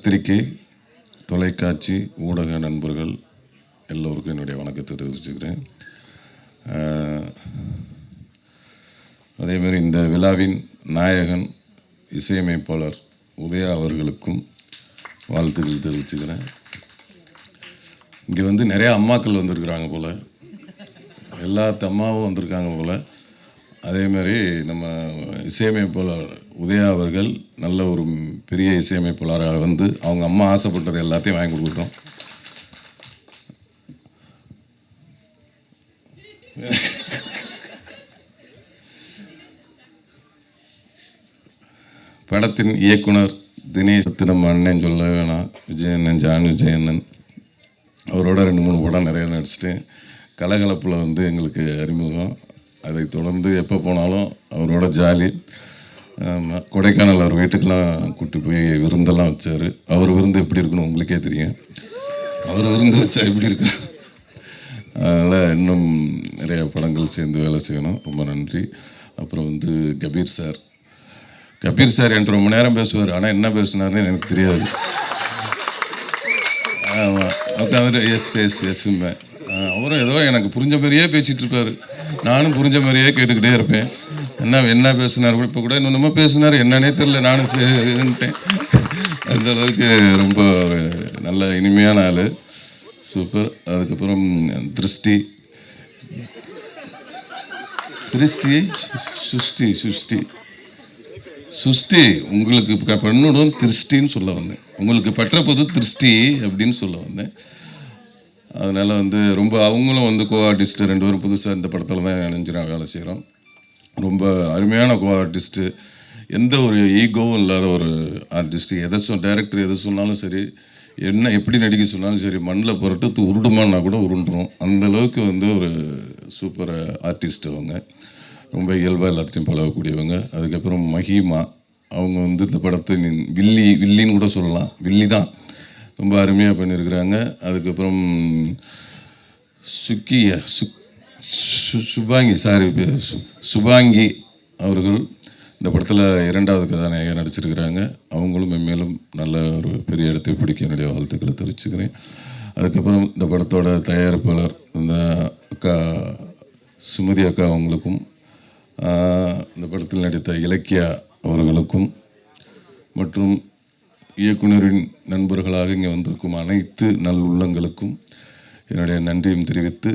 பத்திரிகை, தொலைக்காட்சி, ஊடக நண்பர்கள் எல்லோருக்கும் என்னுடைய வணக்கத்தை தெரிவிச்சுக்கிறேன். அதேமாதிரி இந்த விழாவின் நாயகன் இசையமைப்பாளர் உதயா அவர்களுக்கும் வாழ்த்துக்கள் தெரிவிச்சுக்கிறேன். இங்கே வந்து நிறையா அம்மாக்கள் வந்திருக்கிறாங்க போல், எல்லா அம்மாவும் வந்திருக்காங்க போல். அதேமாதிரி நம்ம இசையமைப்பாளர் உதயா அவர்கள் நல்ல ஒரு பெரிய இசையமைப்பாளராக வந்து அவங்க அம்மா ஆசைப்பட்டது எல்லாத்தையும் வாங்கி கொடுக்குறோம். படத்தின் இயக்குனர் தினேஷ், நம்ம அண்ணன் சொல்ல வேணாம், விஜயண்ணன், ஜான் விஜயண்ணன் அவரோட 2-3 படம் நிறையா நடிச்சிட்டேன். கலகலப்பில் வந்து எங்களுக்கு அறிமுகம். அதை தொடர்ந்து எப்போ போனாலும் அவரோட ஜாலி. கொடைக்கானல் அவர் வீட்டுக்கெலாம் கூப்பிட்டு போய் விருந்தெல்லாம் வச்சார். அவர் விருந்து எப்படி இருக்குன்னு உங்களுக்கே தெரியும். அவர் விருந்து வச்சா எப்படி இருக்கு. அதனால் இன்னும் நிறைய படங்கள் சேர்ந்து வேலை செய்யணும். ரொம்ப நன்றி. அப்புறம் வந்து கபீர் சார் என்கிட்ட ரொம்ப நேரம் பேசுவார். ஆனால் என்ன பேசுனார்னு எனக்கு தெரியாது. ஆமாம், உட்காந்துட்டு எஸ்மே அவரும் ஏதோ எனக்கு புரிஞ்ச மாதிரியே பேசிகிட்டு இருப்பார். நானும் புரிஞ்ச மாதிரியே கேட்டுக்கிட்டே இருப்பேன். என்ன பேசுனார், இப்போ கூட இன்னொன்றுமா பேசுனார், என்னன்னே தெரியல. நானும் சரின்ட்டேன். அந்த அளவுக்கு ரொம்ப ஒரு நல்ல இனிமையான ஆள், சூப்பர். அதுக்கப்புறம் திருஷ்டி சுஷ்டி உங்களுக்கு பெண்ணுடன் திருஷ்டின்னு சொல்ல வந்தேன். உங்களுக்கு பெற்ற போது திருஷ்டி அப்படின்னு சொல்ல வந்தேன். அதனால் வந்து ரொம்ப அவங்களும் வந்து கோ ஆர்டிஸ்ட்டு 2 பேரும் புதுசாக இந்த படத்தில் தான் நினைஞ்சிடும் வேலை செய்கிறோம். ரொம்ப அருமையான கோ ஆர்டிஸ்ட்டு, எந்த ஒரு ஈகோவும் இல்லாத ஒரு ஆர்டிஸ்ட்டு. டைரக்டர் எதை சொன்னாலும் சரி, என்ன எப்படி நடிக்க சொன்னாலும் சரி, மண்ணில் புரட்டு உருடுமான்னா கூட உருண்டுரும். அந்தளவுக்கு வந்து ஒரு சூப்பர் ஆர்டிஸ்ட் அவங்க. ரொம்ப இயல்பாக எல்லாத்தையும் பழகக்கூடியவங்க. அதுக்கப்புறம் மஹிமா, அவங்க வந்து இந்த படத்தை வில்லின்னு கூட சொல்லலாம், வில்லி தான், ரொம்ப அருமையாக பண்ணியிருக்கிறாங்க. அதுக்கப்புறம் சுபாங்கி அவர்கள் இந்த படத்தில் 2வது கதாநாயகி நடிச்சிருக்கிறாங்க. அவங்களும் மென்மேலும் நல்ல ஒரு பெரிய இடத்தை பிடிக்க என்னுடைய வாழ்த்துக்களை தெரிவிச்சுக்கிறேன். அதுக்கப்புறம் இந்த படத்தோட தயாரிப்பாளர் இந்த அக்கா சுமதி அக்கா அவங்களுக்கும், இந்த படத்தில் நடித்த இலக்கியா அவர்களுக்கும், மற்றும் இயக்குனரின் நண்பர்களாக இங்கே வந்திருக்கும் அனைத்து நல்லுள்ளங்களுக்கும் என்னுடைய நன்றியும் தெரிவித்து